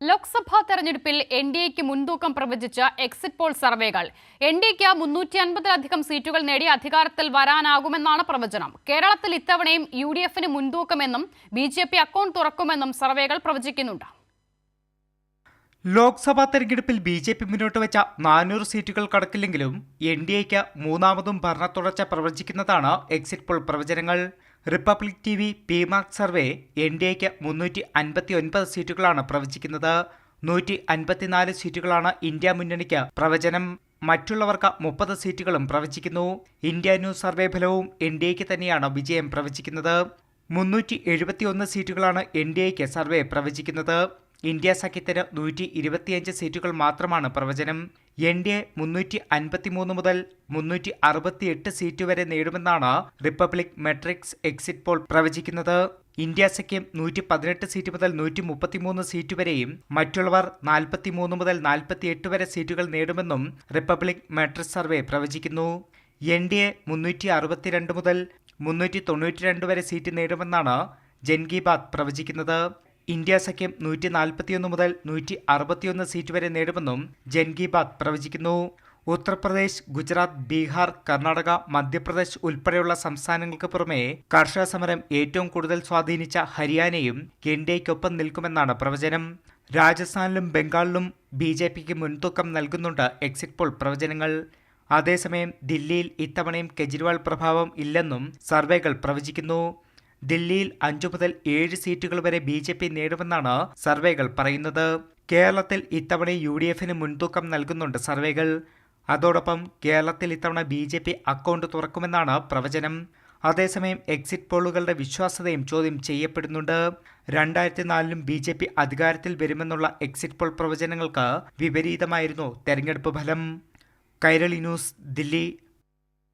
ലോക്സഭാ തെരഞ്ഞെടുപ്പിൽ എൻഡിഎക്ക് മുൻതൂക്കം പ്രവചിച്ച എക്സിറ്റ് പോൾ സർവേകൾ എൻഡിഎക്ക് 350-ലധികം സീറ്റുകൾ നേടി അധികാരത്തിൽ വരാനാകുമെന്നാണ് പ്രവചനം. കേരളത്തിൽ ഇത്തവണയും യുഡിഎഫിന് മുൻതൂക്കമെന്നും ബിജെപി അക്കൗണ്ട് തുറക്കുമെന്നും സർവേകൾ പ്രവചിക്കുന്നുണ്ട്. ലോക്സഭാ തെരഞ്ഞെടുപ്പിൽ ബിജെപി മുന്നോട്ട് വെച്ച 400 സീറ്റുകൾ കടക്കില്ലെങ്കിലും എൻഡിഎക്ക് മൂന്നാമതും ഭരണത്തുടർച്ച പ്രവചിക്കുന്നതാണ് എക്സിറ്റ് പോൾ പ്രവചനങ്ങൾ. റിപ്പബ്ലിക് ടിവി PMark സർവേ എൻഡിഎക്ക് 359 സീറ്റുകളാണ് പ്രവചിക്കുന്നത്. 154 സീറ്റുകളാണ് ഇന്ത്യ മുന്നണിക്ക് പ്രവചനം. മറ്റുള്ളവർക്ക് 30 സീറ്റുകളും പ്രവചിക്കുന്നു. ഇന്ത്യ ന്യൂസ് സർവേ ഫലവും എൻഡിഎക്ക് തന്നെയാണ് വിജയം പ്രവചിക്കുന്നത്. 371 സീറ്റുകളാണ് എൻഡിഎക്ക് സർവേ പ്രവചിക്കുന്നത്. ഇന്ത്യ സഖ്യത്തിന് 125 സീറ്റുകൾ മാത്രമാണ് പ്രവചനം. എൻഡിഎ 353 മുതൽ 368 സീറ്റ് വരെ നേടുമെന്നാണ് റിപ്പബ്ലിക് മെട്രിക്സ് എക്സിറ്റ് പോൾ പ്രവചിക്കുന്നത്. ഇന്ത്യ സഖ്യം 118 സീറ്റ് മുതൽ 133 സീറ്റ് വരെയും മറ്റുള്ളവർ 43 മുതൽ 48 വരെ സീറ്റുകൾ നേടുമെന്നും റിപ്പബ്ലിക് മെട്രിക്സ് സർവേ പ്രവചിക്കുന്നു. എൻഡിഎ 362 മുതൽ 392 വരെ സീറ്റ് നേടുമെന്നാണ് ജൻ കി ബാത് പ്രവചിക്കുന്നത്. ഇന്ത്യ സഖ്യം 141 മുതൽ 161 സീറ്റ് വരെ നേടുമെന്നും ജൻ കി ബാത് പ്രവചിക്കുന്നു. ഉത്തർപ്രദേശ്, ഗുജറാത്ത്, ബീഹാർ, കർണാടക, മധ്യപ്രദേശ് ഉൾപ്പെടെയുള്ള സംസ്ഥാനങ്ങൾക്ക് പുറമെ കർഷക സമരം ഏറ്റവും കൂടുതൽ സ്വാധീനിച്ച ഹരിയാനയും എൻഡിഎക്കൊപ്പം നിൽക്കുമെന്നാണ് പ്രവചനം. രാജസ്ഥാനിലും ബംഗാളിലും ബിജെപിക്ക് മുൻതൂക്കം നൽകുന്നുണ്ട് എക്സിറ്റ് പോൾ പ്രവചനങ്ങൾ. അതേസമയം ദില്ലിയിൽ ഇത്തവണയും കെജ്രിവാൾ പ്രഭാവം ഇല്ലെന്നും സർവേകൾ പ്രവചിക്കുന്നു. ദില്ലിയിൽ 5 മുതൽ 7 സീറ്റുകൾ വരെ ബിജെപി നേടുമെന്നാണ് സർവേകൾ പറയുന്നത്. കേരളത്തിൽ ഇത്തവണ യുഡിഎഫിന് മുൻതൂക്കം നൽകുന്നുണ്ട് സർവേകൾ. അതോടൊപ്പം കേരളത്തിൽ ഇത്തവണ ബിജെപി അക്കൗണ്ട് തുറക്കുമെന്നാണ് പ്രവചനം. അതേസമയം എക്സിറ്റ് പോളുകളുടെ വിശ്വാസ്യതയും ചോദ്യം ചെയ്യപ്പെടുന്നുണ്ട്. 2004-ലും ബിജെപി അധികാരത്തിൽ വരുമെന്നുള്ള എക്സിറ്റ് പോൾ പ്രവചനങ്ങൾക്ക് വിപരീതമായിരുന്നു തെരഞ്ഞെടുപ്പ് ഫലം. കൈരളി ന്യൂസ്, ദില്ലി.